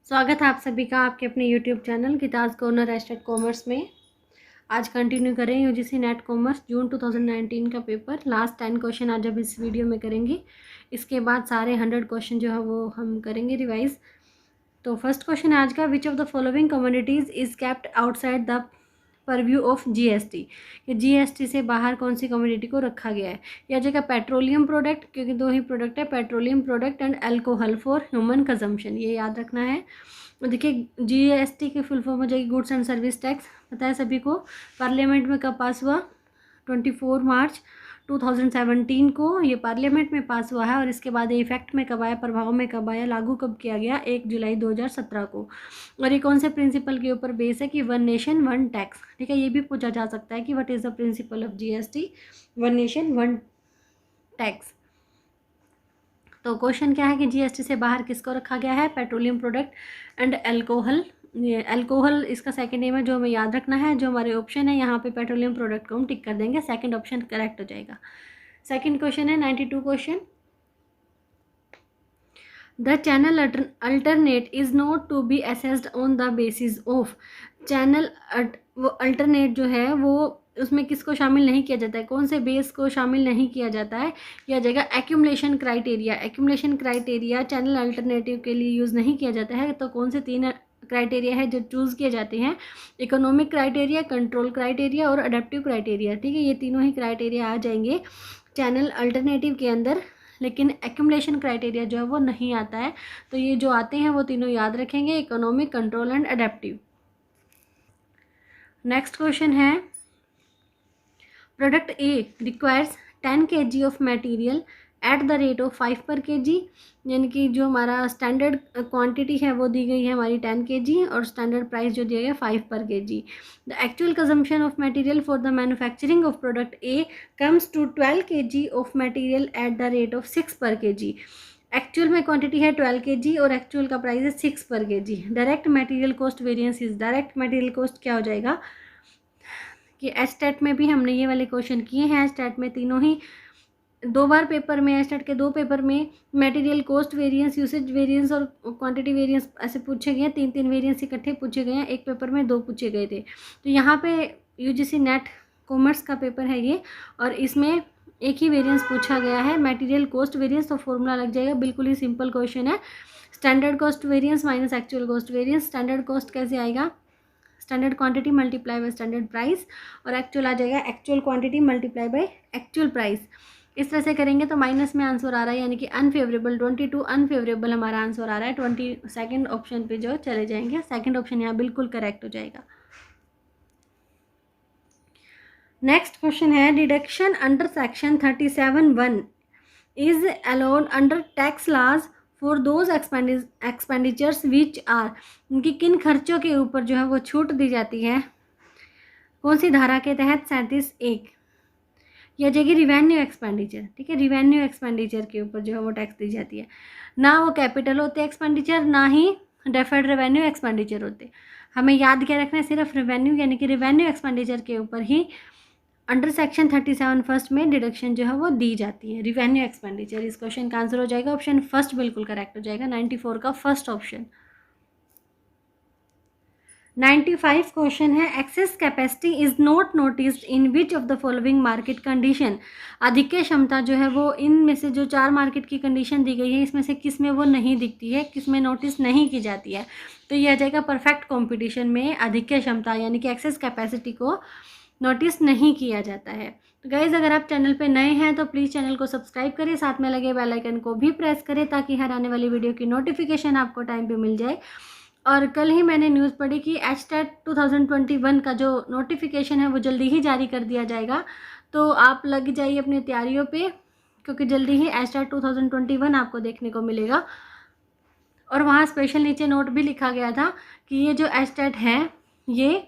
स्वागत है आप सभी का आपके अपने YouTube चैनल किताज कॉर्नर # कॉमर्स में। आज कंटिन्यू करें यूजीसी नेट कॉमर्स जून 2019 का पेपर। लास्ट 10 क्वेश्चन आज अब इस वीडियो में करेंगे। इसके बाद सारे 100 क्वेश्चन जो है वो हम करेंगे रिवाइज। तो फर्स्ट क्वेश्चन आज का, which of the following commodities is kept outside the purview of GST. कि जीएसटी से बाहर कौन सी कमोडिटी को रखा गया है। यह जगह पेट्रोलियम प्रोडक्ट, क्योंकि दो ही प्रोडक्ट है, petroleum product and alcohol for human consumption, ये याद रखना है। देखिए जीएसटी की फुल फॉर्म हो जाएगी गुड्स एंड सर्विस टैक्स, पता है सभी को। पार्लियामेंट में कब पास हुआ? 24 मार्च 2017 को ये पार्लियामेंट में पास हुआ है। और इसके बाद ये इफेक्ट में कब आया, प्रभाव में कब आया, लागू कब किया गया? 1 जुलाई 2017 को। और ये कौन से प्रिंसिपल के ऊपर बेस है? कि वन नेशन वन टैक्स। ठीक है, ये भी पूछा जा सकता है कि what is the principle of GST? One nation one tax. तो क्वेश्चन क्या है कि जीएसटी से बाहर किसको रखा गया है? Petroleum product and alcohol. ये अल्कोहल इसका सेकंड नेम है, जो हमें याद रखना है। जो हमारे ऑप्शन है यहाँ पे पेट्रोलियम प्रोडक्ट को हम टिक कर देंगे, सेकंड ऑप्शन करेक्ट हो जाएगा। सेकंड क्वेश्चन है 92 question. The channel alternate is not to be assessed on the basis of. Channel वो अल्टरनेट जो है वो उसमें किसको शामिल नहीं किया जाता है? कौन से बेस को शामिल नहीं किया जाता है? यह जगह accumulation criteria. Accumulation criteria channel alternative के लिए यूज़ नहीं किया जाता है। तो कौन से 3 क्राइटेरिया है जो चूज़ किए जाते हैं? इकोनॉमिक क्राइटेरिया, कंट्रोल क्राइटेरिया और अडेप्टिव क्राइटेरिया। ठीक है, ये तीनों ही क्राइटेरिया आ जाएंगे चैनल अल्टरनेटिव के अंदर, लेकिन एक्यूमुलेशन क्राइटेरिया जो है वो नहीं आता है। तो ये जो आते हैं वो तीनों याद रखेंगे, economic, control and adaptive. Next question है, product A requires 10 kg of material at the rate of 5 per kg। यानी कि जो हमारा स्टैंडर्ड क्वांटिटी है वो दी गई है हमारी 10 kg और स्टैंडर्ड प्राइस जो दिया गया 5 per kg। The actual consumption of material for the manufacturing of product A comes to 12 kg of material at the rate of 6 per kg। Actual में क्वांटिटी है 12 kg और एक्चुअल का price है 6 per kg। Direct material cost variance is, direct material cost क्या हो जाएगा कि estate में भी हमने ये वाले क्वेश्चन किए हैं। एस्टेट में तीनों ही 2 बार पेपर में, एस्टेट के 2 पेपर में material cost variance, usage variance और क्वांटिटी वेरिएंस ऐसे पूछे गए हैं। 3 वेरिएंस इकट्ठे पूछे गए हैं, एक पेपर में 2 पूछे गए थे। तो यहाँ पे यूजीसी नेट कॉमर्स का पेपर है ये, और इसमें एक ही वेरिएंस पूछा गया है, मटेरियल कॉस्ट वेरिएंस। तो फॉर्मूला लग जाएगा, बिल्कुल ही सिंपल क्वेश्चन है। Standard cost variance minus actual cost variance. Standard cost कैसे आएगा? Standard quantity multiply by standard price, और एक्चुअल आ जाएगा actual quantity multiply by actual price. इस तरह से करेंगे तो माइनस में आंसर आ रहा है, यानी कि अनफेवरेबल 22 अनफेवरेबल हमारा आंसर आ रहा है। 22nd ऑप्शन पे जो चले जाएंगे, सेकंड ऑप्शन यहाँ बिल्कुल करेक्ट हो जाएगा। नेक्स्ट क्वेश्चन है, deduction under section 37(1) is allowed under tax laws for those expenditures which are. उनकी किन खर्चों के ऊपर जो है वो छूट दी जाती है? कौन सी धारा के तहत? 37(1) यह जाएगी रिवेन्यू एक्सपेंडिचर। ठीक है, रिवेन्यू एक्सपेंडिचर के ऊपर जो है वो टैक्स दी जाती है। ना वो कैपिटल होते एक्सपेंडिचर, ना ही डेफर्ड रेवेन्यू एक्सपेंडिचर होते। हमें याद क्या रखना है? सिर्फ रेवेन्यू, यानी कि रेवेन्यू एक्सपेंडिचर के ऊपर ही अंडर सेक्शन 37 फर्स्ट में डिडक्शन जो है वो दी जाती है, रिवेन्यू एक्सपेंडिचर। इस क्वेश्चन का आंसर हो जाएगा ऑप्शन फर्स्ट, बिल्कुल करेक्ट हो जाएगा, 94 का फर्स्ट ऑप्शन। 95 क्वेश्चन है, access capacity is not noticed in which of the following market condition. अधिक क्षमता जो है वो इनमें से जो 4 मार्केट की कंडीशन दी गई है इसमें से किस में वो नहीं दिखती है, किस में नोटिस नहीं की जाती है? तो यह आ जाएगा परफेक्ट कॉम्पिटिशन में अधिक क्षमता यानी कि एक्सेस कैपेसिटी को नोटिस नहीं किया जाता है। तो गाइज़, अगर आप चैनल पे नए हैं तो प्लीज़ चैनल को सब्सक्राइब करें, साथ में लगे बेल आइकन को भी प्रेस करें ताकि हर आने वाली वीडियो की नोटिफिकेशन आपको टाइम पे मिल जाए। और कल ही मैंने न्यूज़ पढ़ी कि एचटेट 2021 का जो नोटिफिकेशन है वो जल्दी ही जारी कर दिया जाएगा। तो आप लग जाइए अपनी तैयारियों पे, क्योंकि जल्दी ही एचटेट 2021 आपको देखने को मिलेगा। और वहाँ स्पेशल नीचे नोट भी लिखा गया था कि ये जो एचटेट है ये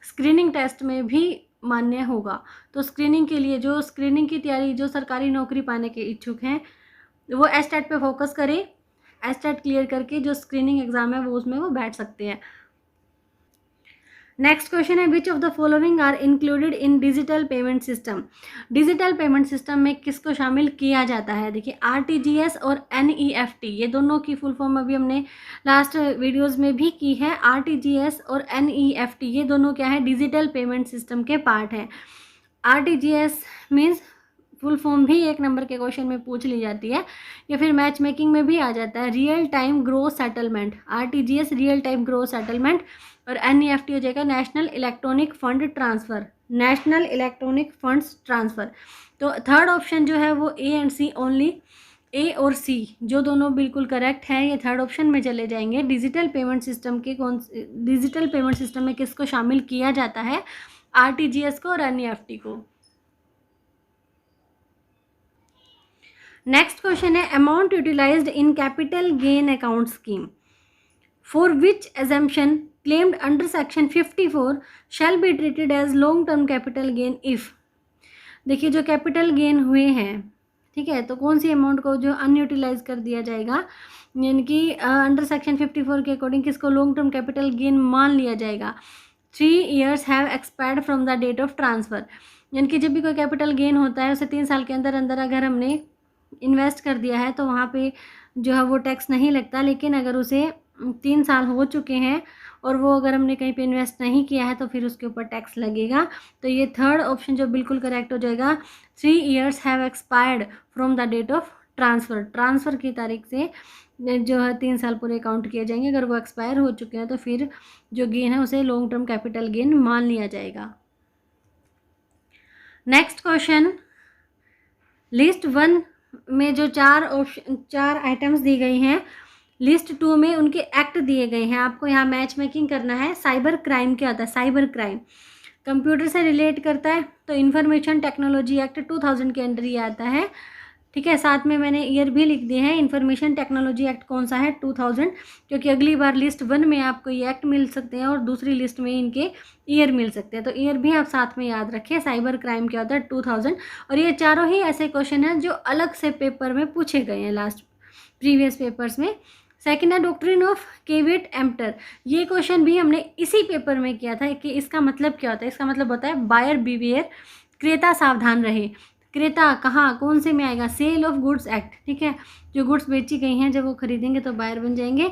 स्क्रीनिंग टेस्ट में भी मान्य होगा। तो स्क्रीनिंग के लिए, जो स्क्रीनिंग की तैयारी, जो सरकारी नौकरी पाने के इच्छुक हैं वो एचटेट पे फोकस करें। एचटेट क्लियर करके जो स्क्रीनिंग एग्ज़ाम है वो उसमें वो बैठ सकते हैं। नेक्स्ट क्वेश्चन है which of the following are included in digital payment system. Digital payment system में किसको शामिल किया जाता है? देखिए आरटीजीएस और एनईएफटी, ये दोनों की फुल फॉर्म अभी हमने लास्ट वीडियोस में भी की है। आरटीजीएस और एनईएफटी ये दोनों क्या है? डिजिटल पेमेंट सिस्टम के पार्ट हैं। आरटीजीएस मीन्स फुल फॉर्म भी 1 नंबर के क्वेश्चन में पूछ ली जाती है, या फिर मैच मेकिंग में भी आ जाता है, real time gross settlement. RTGS real time gross settlement, और एनईएफटी हो जाएगा national electronic fund transfer, national electronic funds transfer. तो थर्ड ऑप्शन जो है वो ए एंड सी ओनली, ए और सी जो दोनों बिल्कुल करेक्ट है, ये थर्ड ऑप्शन में चले जाएंगे। डिजिटल पेमेंट सिस्टम के डिजिटल पेमेंट सिस्टम में किसको शामिल किया जाता है? आरटीजीएस को और एनईएफटी को। नेक्स्ट क्वेश्चन है amount utilised in capital gain account scheme for which exemption claimed under section 54 shall be treated as long term capital gain if। देखिए जो कैपिटल गेन हुए हैं, ठीक है, तो कौन सी अमाउंट को जो अनयूटिलाइज कर दिया जाएगा, यानी कि अंडर सेक्शन 54 के अकॉर्डिंग किसको लॉन्ग टर्म कैपिटल गेन मान लिया जाएगा? 3 years have expired from the date of transfer. यानी कि जब भी कोई कैपिटल गेन होता है उसे 3 साल के अंदर अंदर अगर हमने इन्वेस्ट कर दिया है तो वहाँ पे जो है वो टैक्स नहीं लगता, लेकिन अगर उसे 3 साल हो चुके हैं और वो अगर हमने कहीं पे इन्वेस्ट नहीं किया है तो फिर उसके ऊपर टैक्स लगेगा। तो ये थर्ड ऑप्शन जो बिल्कुल करेक्ट हो जाएगा, 3 years have expired from the date of transfer. Transfer की तारीख से जो है 3 साल पूरे काउंट किए जाएंगे। अगर वो एक्सपायर हो चुके हैं तो फिर जो गेन है उसे लॉन्ग टर्म कैपिटल गेन मान लिया जाएगा। नेक्स्ट क्वेश्चन, लिस्ट 1 में जो 4 आइटम्स दी गई हैं, लिस्ट 2 में उनके एक्ट दिए गए हैं। आपको यहाँ मैच मेकिंग करना है। साइबर क्राइम क्या होता है? साइबर क्राइम कंप्यूटर से रिलेट करता है, तो इंफॉर्मेशन टेक्नोलॉजी एक्ट 2000 के अंडर ये आता है, ठीक है। साथ में मैंने ईयर भी लिख दिए हैं। इंफॉर्मेशन टेक्नोलॉजी एक्ट कौन सा है? 2000, क्योंकि अगली बार लिस्ट 1 में आपको ये एक्ट मिल सकते हैं और दूसरी लिस्ट में इनके ईयर मिल सकते हैं, तो ईयर भी आप साथ में याद रखिए। साइबर क्राइम क्या होता है? 2000। और ये चारों ही ऐसे क्वेश्चन हैं जो अलग से पेपर में पूछे गए हैं लास्ट प्रीवियस पेपर्स में। सेकेंड है डॉक्ट्रिन ऑफ केविट एम्प्टर। ये क्वेश्चन भी हमने इसी पेपर में किया था कि इसका मतलब क्या होता है। इसका मतलब होता है बायर बिवेयर, क्रेता सावधान रहे। क्रेता कहाँ कौन से में आएगा? सेल ऑफ गुड्स एक्ट, ठीक है। जो गुड्स बेची गई हैं जब वो खरीदेंगे तो बायर बन जाएंगे,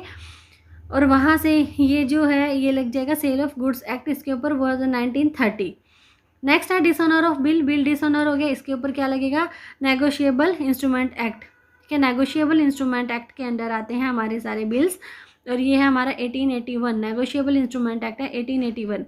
और वहाँ से ये जो है ये लग जाएगा सेल ऑफ गुड्स एक्ट, इसके ऊपर वो 1930। नेक्स्ट है dishonour of bill. Bill dishonour हो गया, इसके ऊपर क्या लगेगा? नेगोशिएबल इंस्ट्रूमेंट एक्ट, ठीक है। नेगोशिएबल इंस्ट्रूमेंट एक्ट के अंडर आते हैं हमारे सारे बिल्स, और ये है हमारा 1881। नेगोशिएबल इंस्ट्रूमेंट एक्ट है 1881।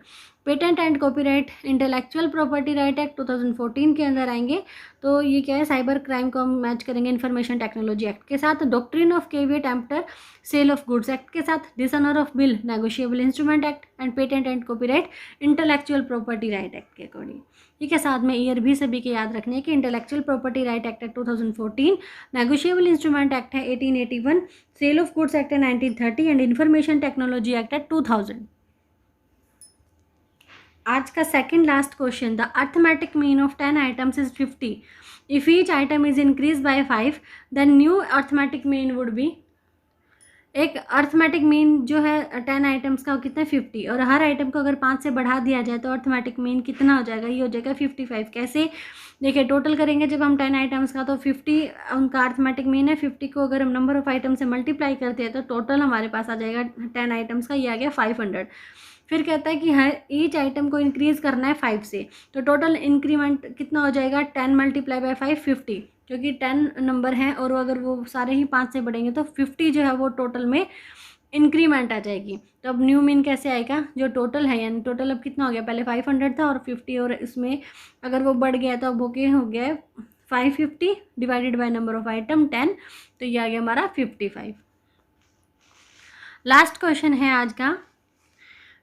Patent and copyright intellectual property right act 2014 के अंदर आएंगे। तो ये क्या है? साइबर क्राइम को हम मैच करेंगे इन्फॉर्मेशन टेक्नोलॉजी एक्ट के साथ। Doctrine of caveat emptor sale of goods act के साथ। Dishonour of bill negotiable instrument act, and patent and copyright intellectual property right act के अकॉर्डिंग, ठीक है। साथ में ईयर भी सभी के याद रखने हैं कि इंटेलेक्चुअल प्रॉपर्टी राइट एक्ट है 2014, नेगोशिएबल इंस्ट्रूमेंट एक्ट है 1881, सेल ऑफ गुड्स एक्ट है 1930, एंड इन्फॉर्मेशन टेक्नोलॉजी एक्ट है 2000। आज का second last question, the arithmetic mean of 10 items is 50। If each item is increase by 5 then new arithmetic mean would be. एक arithmetic mean जो है 10 items का वो कितना? 50, और हर आइटम को अगर 5 से बढ़ा दिया जाए तो अर्थमेटिक मीन कितना हो जाएगा? ये हो जाएगा 55। कैसे? देखिए टोटल करेंगे जब हम 10 आइटम्स का, तो 50 उनका अर्थमेटिक मीन है। 50 को अगर हम नंबर ऑफ आइटम से मल्टीप्लाई करते हैं तो टोटल हमारे पास आ जाएगा 10 आइटम्स का, ये आ गया 500। फिर कहता है कि हर ईच आइटम को इंक्रीज़ करना है 5 से, तो टोटल इंक्रीमेंट कितना हो जाएगा? 10 मल्टीप्लाई बाय 5 50, क्योंकि 10 नंबर है और अगर वो सारे ही 5 से बढ़ेंगे तो 50 जो है वो टोटल में इंक्रीमेंट आ जाएगी। तो अब न्यू मीन कैसे आएगा? जो टोटल है, यानी टोटल अब कितना हो गया? पहले 500 था और 50, और इसमें अगर वो बढ़ गया तो अब ओके हो गया 550 divided by number of item 10, तो ये आ गया हमारा 55। लास्ट क्वेश्चन है आज का,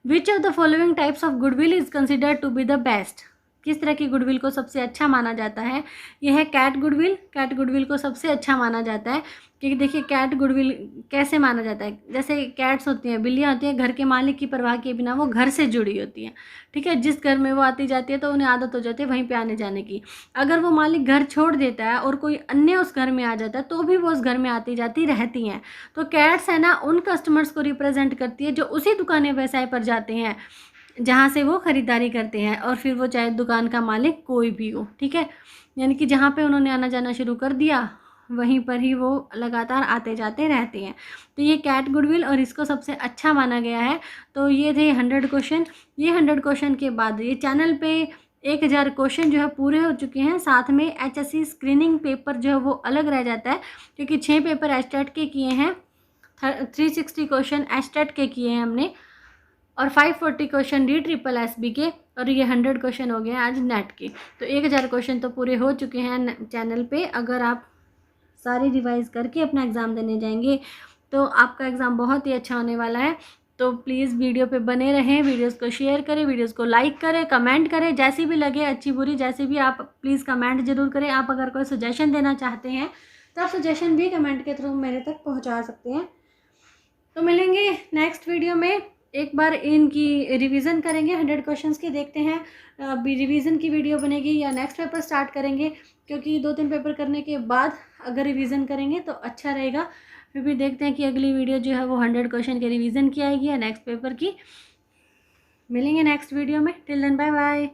which of the following types of goodwill is considered to be the best. किस तरह की गुडविल को सबसे अच्छा माना जाता है? यह है कैट गुडविल। कैट गुडविल को सबसे अच्छा माना जाता है, क्योंकि देखिए कैट गुडविल कैसे माना जाता है? जैसे कैट्स होती हैं, बिल्लियाँ होती हैं, घर के मालिक की परवाह किए बिना वो घर से जुड़ी होती हैं, ठीक है। जिस घर में वो आती जाती है तो उन्हें आदत हो जाती है वहीं पे आने जाने की। अगर वो मालिक घर छोड़ देता है और कोई अन्य उस घर में आ जाता है तो भी वो उस घर में आती जाती रहती हैं। तो कैट्स है ना, उन कस्टमर्स को रिप्रेजेंट करती है जो उसी दुकान व्यवसाय पर जाते हैं। जहाँ से वो ख़रीदारी करते हैं, और फिर वो चाहे दुकान का मालिक कोई भी हो, ठीक है। यानी कि जहाँ पे उन्होंने आना जाना शुरू कर दिया वहीं पर ही वो लगातार आते जाते रहते हैं। तो ये कैट गुडविल और इसको सबसे अच्छा माना गया है। तो ये थे 100 क्वेश्चन। ये 100 क्वेश्चन के बाद ये चैनल पे 1000 क्वेश्चन जो है पूरे हो चुके हैं। साथ में HSC स्क्रीनिंग पेपर जो है वो अलग रह जाता है, क्योंकि 6 पेपर एस्टेट के किए हैं, 360 क्वेश्चन एस्टेट के किए हैं हमने, और 540 क्वेश्चन DSSB के, और ये 100 क्वेश्चन हो गए आज नेट के। तो 1000 क्वेश्चन तो पूरे हो चुके हैं चैनल पे। अगर आप सारे रिवाइज करके अपना एग्ज़ाम देने जाएंगे तो आपका एग्ज़ाम बहुत ही अच्छा होने वाला है। तो प्लीज़ वीडियो पे बने रहें, वीडियोस को शेयर करें, वीडियोस को लाइक करें, कमेंट करें, जैसी भी लगे, अच्छी बुरी जैसी भी, आप प्लीज़ कमेंट ज़रूर करें। आप अगर कोई सजेशन देना चाहते हैं तो आप सजेशन भी कमेंट के थ्रू मेरे तक पहुँचा सकते हैं। तो मिलेंगे नेक्स्ट वीडियो में, एक बार इनकी रिवीजन करेंगे 100 क्वेश्चंस की, देखते हैं अभी रिवीजन की वीडियो बनेगी या नेक्स्ट पेपर स्टार्ट करेंगे, क्योंकि 2-3 पेपर करने के बाद अगर रिवीजन करेंगे तो अच्छा रहेगा। फिर भी देखते हैं कि अगली वीडियो जो है वो 100 क्वेश्चन के रिवीजन की आएगी या नेक्स्ट पेपर की। मिलेंगे नेक्स्ट वीडियो में। Till then bye bye.